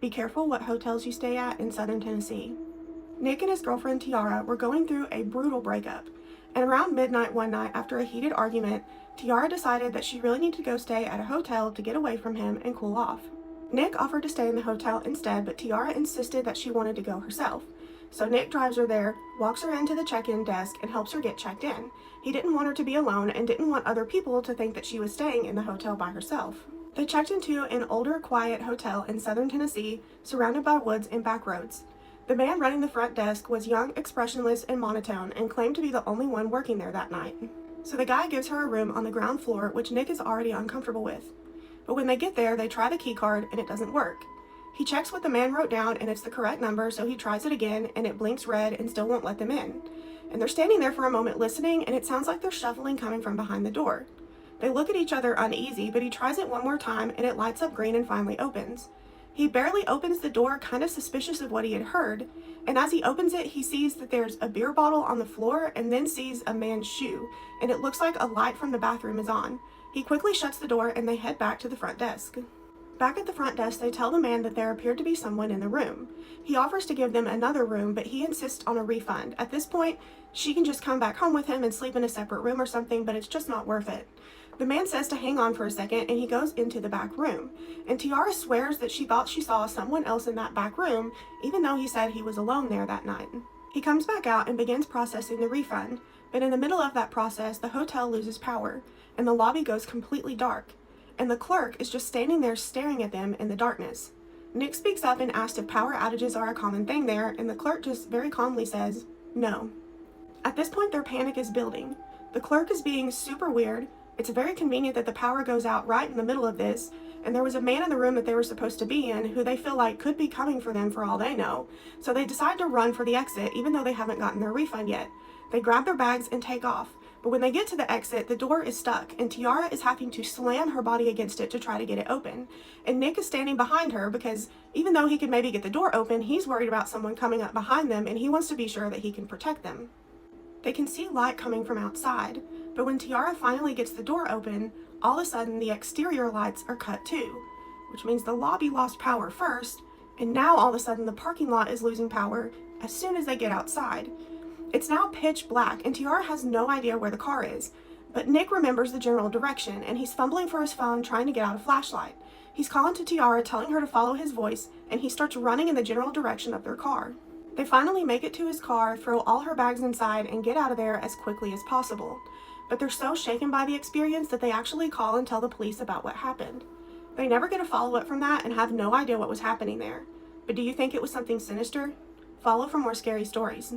Be careful what hotels you stay at in Southern Tennessee. Nick and his girlfriend Tiara were going through a brutal breakup, and around midnight one night after a heated argument, Tiara decided that she really needed to go stay at a hotel to get away from him and cool off. Nick offered to stay in the hotel instead, but Tiara insisted that she wanted to go herself. So Nick drives her there, walks her into the check-in desk, and helps her get checked in. He didn't want her to be alone and didn't want other people to think that she was staying in the hotel by herself. They checked into an older, quiet hotel in Southern Tennessee, surrounded by woods and back roads. The man running the front desk was young, expressionless, and monotone, and claimed to be the only one working there that night. So the guy gives her a room on the ground floor, which Nick is already uncomfortable with. But when they get there, they try the key card, and it doesn't work. He checks what the man wrote down, and it's the correct number, so he tries it again, and it blinks red and still won't let them in. And they're standing there for a moment listening, and it sounds like there's shuffling coming from behind the door. They look at each other uneasy, but he tries it one more time, and it lights up green and finally opens. He barely opens the door, kind of suspicious of what he had heard, and as he opens it, he sees that there's a beer bottle on the floor and then sees a man's shoe, and it looks like a light from the bathroom is on. He quickly shuts the door, and they head back to the front desk. Back at the front desk, they tell the man that there appeared to be someone in the room. He offers to give them another room, but he insists on a refund. At this point, she can just come back home with him and sleep in a separate room or something, but it's just not worth it. The man says to hang on for a second, and he goes into the back room. And Tiara swears that she thought she saw someone else in that back room, even though he said he was alone there that night. He comes back out and begins processing the refund, but in the middle of that process, the hotel loses power, and the lobby goes completely dark. And the clerk is just standing there staring at them in the darkness. Nick speaks up and asks if power outages are a common thing there, and the clerk just very calmly says, no. At this point, their panic is building. The clerk is being super weird. It's very convenient that the power goes out right in the middle of this, and there was a man in the room that they were supposed to be in who they feel like could be coming for them for all they know. So they decide to run for the exit, even though they haven't gotten their refund yet. They grab their bags and take off. But when they get to the exit, the door is stuck, and Tiara is having to slam her body against it to try to get it open. And Nick is standing behind her because even though he could maybe get the door open, he's worried about someone coming up behind them, and he wants to be sure that he can protect them. They can see light coming from outside, but when Tiara finally gets the door open, all of a sudden the exterior lights are cut too, which means the lobby lost power first, and now all of a sudden the parking lot is losing power as soon as they get outside. It's now pitch black, and Tiara has no idea where the car is, but Nick remembers the general direction, and he's fumbling for his phone trying to get out a flashlight. He's calling to Tiara, telling her to follow his voice, and he starts running in the general direction of their car. They finally make it to his car, throw all her bags inside, and get out of there as quickly as possible. But they're so shaken by the experience that they actually call and tell the police about what happened. They never get a follow-up from that and have no idea what was happening there. But do you think it was something sinister? Follow for more scary stories.